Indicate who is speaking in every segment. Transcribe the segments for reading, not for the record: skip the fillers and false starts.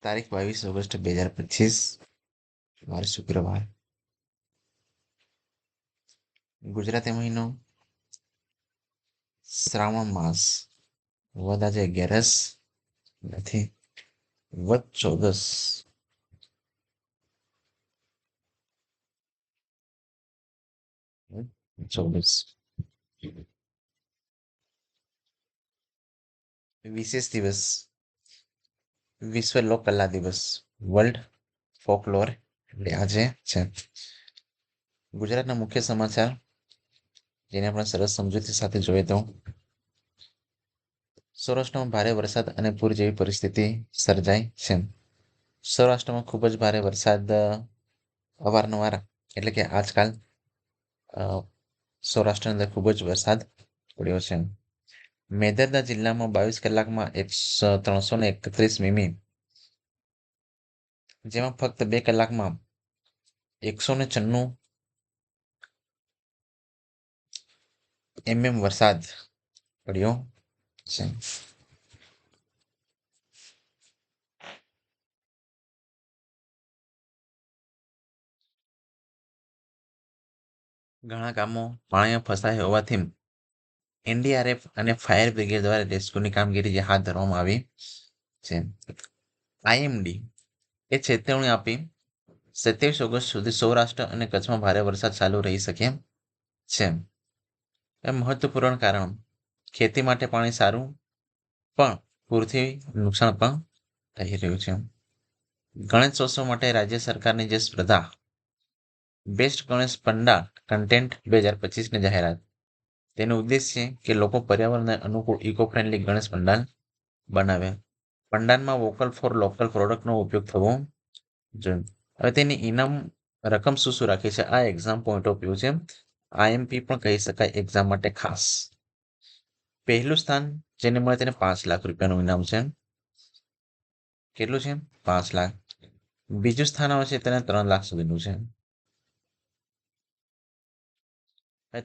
Speaker 1: તારીખ 22 ઓગસ્ટ 2025 વાર શુક્રવાર. ગુજરાતી મહિનો શ્રાવણ માસ. વદ આજે 11 નથી, વદ 14. 14 વિશેષ દિવસ વિશ્વ લોક કલા દિવસ, વર્લ્ડ ફોકલોર ડે આજે છે. ગુજરાતના મુખ્ય સમાચાર જેને આપણે સરસ સમજૂતી સાથે જોઈએ તો સૌરાષ્ટ્રમાં ભારે વરસાદ અને પૂર જેવી પરિસ્થિતિ સર્જાઈ છે. સૌરાષ્ટ્રમાં ખૂબ જ ભારે વરસાદ અવારનવાર એટલે કે આજકાલ સૌરાષ્ટ્રની અંદર ખૂબ જ વરસાદ પડ્યો છે. મેદરદા જિલ્લામાં 22 કલાકમાં 331 મીમી, જેમાં ફક્ત 2 કલાકમાં 196 mm વરસાદ પડ્યો છે. ઘણા ગામો પાણીમાં ફસાયા હોવાથી એનડીઆરએફ અને ફાયર બ્રિગેડ દ્વારા રેસ્ક્યુની કામગીરી હાથ ધરવામાં આવી છે. આઈએમડી એ ચેતવણી આપી 27 ઓગસ્ટ સુધી સૌરાષ્ટ્ર અને કચ્છમાં ભારે વરસાદ ચાલુ રહી શકે છે. એ મહત્વપૂર્ણ કારણ ખેતી માટે પાણી સારું, પણ પૂરથી નુકસાન પણ થઈ રહ્યું છે. ગણેશોત્સવ માટે રાજ્ય સરકારની જે સ્પર્ધા બેસ્ટ ગણેશ પંડાલ કન્ટેન્ટ 2025ની જાહેરાત. તેનો ઉદ્દેશ છે કે લોકો પર્યાવરણને અનુકૂળ ઇકો ફ્રેન્ડલી ગણેશ પંડાલ બનાવે. પંડાલમાં વોકલ ફોર લોકલ પ્રોડક્ટનો ઉપયોગ થવો જોઈએ. હવે તેની ઇનામ રકમ શું રાખી છે? આ એક્ઝામ પોઈન્ટ ઓફ વ્યૂ છે. આઈએમપી પણ કહી શકાય એક્ઝામ માટે ખાસ. પહેલું સ્થાન જેને મળે તેને 5 લાખ રૂપિયાનું ઇનામ છે. કેટલું છે? 5 લાખ. બીજું સ્થાન આવે છે તેને 3 લાખ સુધીનું છે.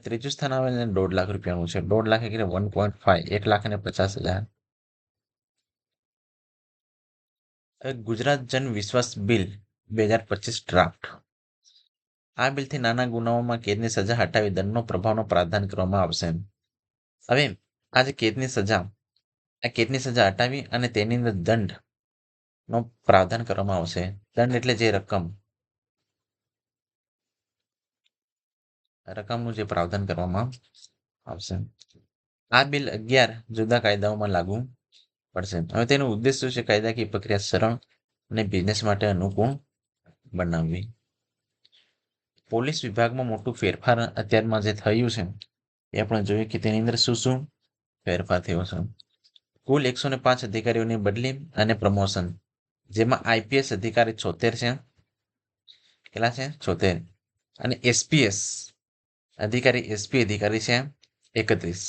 Speaker 1: ત્રીજું સ્થાન આવે છે 1.5 લાખ રૂપિયાનું છે. 1.5 લાખ એટલે 1.5, 1,50,000. ગુજરાત જન વિશ્વાસ બિલ 2025 ડ્રાફ્ટ. આ બિલથી નાના ગુનાઓમાં કેદની સજા હટાવી દંડનો પ્રભાવનો પ્રાવધાન કરવામાં આવશે. હવે આ જે કેદની સજા હટાવી અને તેની અંદર દંડનો પ્રાવધાન કરવામાં આવશે. દંડ એટલે જે રકમનું જે પ્રાવધાન કરવામાં આવશે. આ બિલ 11 જુદા કાયદાઓમાં લાગુ પડશે. હવે તેનો ઉદ્દેશ શું છે? કાયદાકીય પ્રક્રિયા સરળ અને બિઝનેસ માટે અનુકૂળ બનાવવી. પોલીસ વિભાગમાં મોટું ફેરફાર અત્યારમાં જે થયું છે એ આપણે જોઈએ કે તેની અંદર શું શું ફેરફાર થયો છે. કુલ 105 અધિકારીઓની બદલી અને પ્રમોશન, જેમાં આઈપીએસ અધિકારી 76 છે. કેટલા છે? 76. અને એસપી અધિકારી છે 31.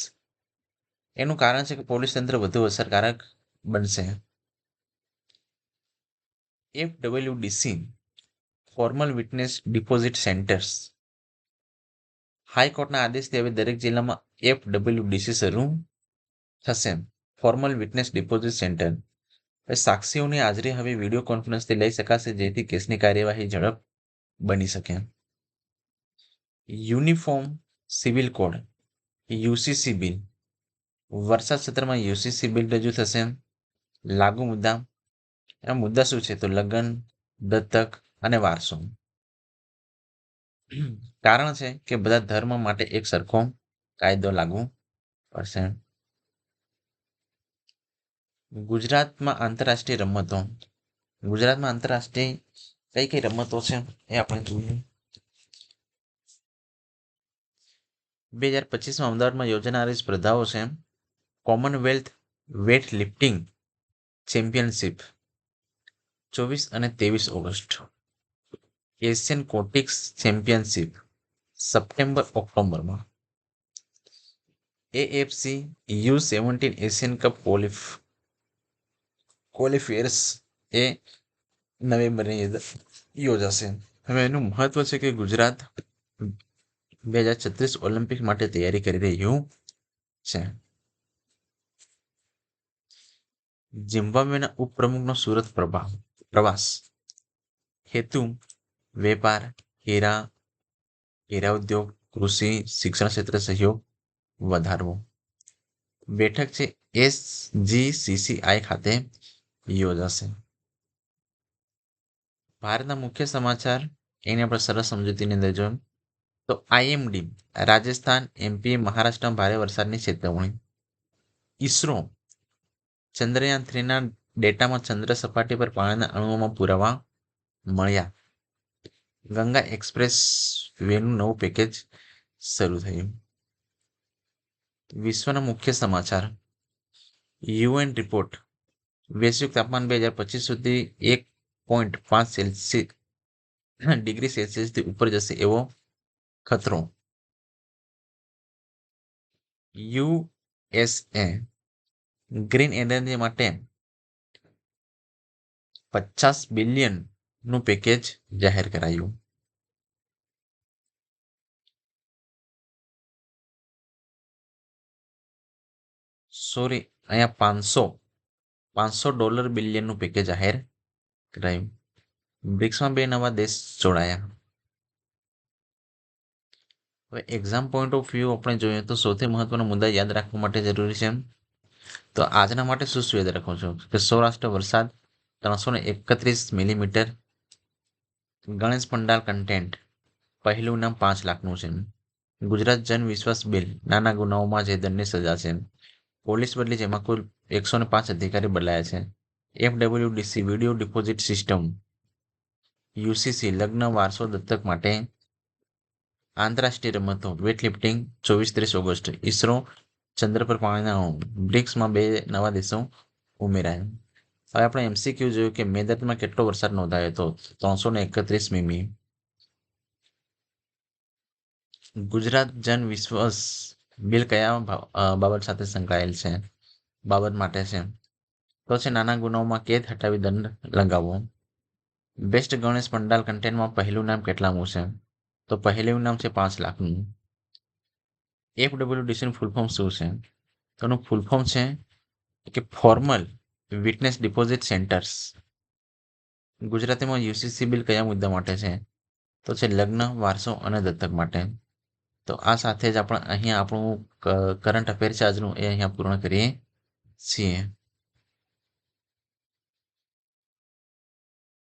Speaker 1: એનું કારણ છે કે પોલીસ તંત્ર વધુ અસરકારક બનશે. FWDC formal witness deposit centres. હાઈકોર્ટના આદેશથી હવે દરેક જિલ્લામાં FWDC શરૂ થશે, ફોર્મલ વિટનેસ ડિપોઝિટ સેન્ટર. સાક્ષીઓની હાજરી હવે વિડીયો કોન્ફરન્સથી લઈ શકાશે, જેથી કેસની કાર્યવાહી ઝડપ બની શકે. Uniform civil code UCC bill. વરસાદ સત્રમાં યુસીસી બિલ રજૂ થશે. લાગુ મુદ્દા. આ મુદ્દા શું છે? તો લગ્ન, દત્તક અને વારસો. કારણ છે કે બધા ધર્મ માટે એક સરખો કાયદો લાગુ પડશે. ગુજરાતમાં આંતરરાષ્ટ્રીય રમતો. ગુજરાતમાં આંતરરાષ્ટ્રીય કઈ રમતો છે એ આપણે જોઈએ. 2025માં અમદાવાદમાં યોજાનારી સ્પર્ધાઓ છે કોમનવેલ્થ વેટ લિફ્ટિંગ ચેમ્પિયનશિપ 24 અને 23 ઓગસ્ટ. એશિયન કોટિક્સ ચેમ્પિયનશિપ સપ્ટેમ્બર-ઓક્ટોબરમાં. AFC U17 Asian cup qualifiers એ નવેમ્બરની અંદર યોજાશે. હવે એનું મહત્વ છે કે ગુજરાત 2036 ઓલિમ્પિક માટે તૈયારી કરી રહ્યું છે. ઝિમ્બાબ્વેના ઉપપ્રમુખનો સુરત પ્રભાવ. પ્રવાસ. હેતુ વેપાર, હીરા, હીરા ઉદ્યોગ, કૃષિ, શિક્ષણ ક્ષેત્રે સહયોગ વધારવો. બેઠક છે SGCCI ખાતે યોજાશે. ભારતના મુખ્ય સમાચાર એને આપણે સરસ સમજૂતીની અંદર જોયું તો IMD રાજસ્થાન, MP, મહારાષ્ટ્રમાં ભારે વરસાદની ચેતવણી. ઈસરો ચંદ્રયાન 3ના ડેટામાં ચંદ્ર સપાટી પર પાણીના અણુઓમાં પુરાવા મળ્યા. ગંગા એક્સપ્રેસ વેનું નવું પેકેજ શરૂ થયું. વિશ્વના મુખ્ય સમાચાર UN રિપોર્ટ વૈશ્વિક તાપમાન 2025 સુધી 1.5 ડિગ્રી સેલ્સિયસથી ઉપર જશે એવો ખતરો. USA ગ્રીન એનર્જી માટે 50 બિલિયન નું પેકેજ જાહેર કરાયું. સોરી, અહીંયા $500 બિલિયનનું પેકેજ જાહેર કરાયું. બ્રિક્સમાં 2 નવા દેશ જોડાયા. હવે એક્ઝામ પોઈન્ટ ઓફ વ્યૂ આપણે જોઈએ તો સૌથી મહત્વના મુદ્દા યાદ રાખવા માટે જરૂરી છે. તો આજના માટે શું યાદ રાખો છો કે સૌરાષ્ટ્ર વરસાદ 331 મિલીમીટર. ગણેશ પંડાલ કન્ટેન્ટ પહેલું નામ 5 લાખનું છે. ગુજરાત જન વિશ્વાસ બિલ નાના ગુનાઓમાં જે દંડની સજા છે. પોલીસ બદલી જેમાં કુલ 105 અધિકારી બદલાયા છે. FWDC video deposit system. UCC લગ્ન વારસો દત્તક માટે. આંતરરાષ્ટ્રીય રમતો વેટલિફ્ટિંગ 24-30 ઓગસ્ટ. ઈસરો ચંદ્ર પર પાણીના અણુ. બ્રિક્સમાં 2 નવા દેશો ઉમેરાયા. હવે આપણે MCQ જોયું કે મેદતમાં કેટલો વરસાદ નોંધાયો હતો 331 મીમી. ગુજરાત જન વિશ્વાસ બિલ કયા બાબત સાથે સંકળાયેલ છે? બાબત માટે છે તો છે નાના ગુનાઓમાં કેદ હટાવી દંડ લગાવવો. બેસ્ટ ગણેશ પંડાલ કન્ટેન્ટમાં પહેલું નામ કેટલામું છે? તો પહેલું નામ છે 5 લાખનું. FWDC નું ફૂલ ફોર્મ શું છે? તો એનું ફૂલ ફોર્મ છે કે ફોર્મલ વિટનેસ ડિપોઝિટ સેન્ટર્સ. ગુજરાતીમાં UCC બિલ કયા મુદ્દા માટે છે? તો છે લગ્ન, વારસો અને દત્તક માટે. તો આ સાથે જ આપણે અહીંયા આપણું કરંટ અફેર છે આજનું એ અહીંયા પૂર્ણ કરીએ છીએ.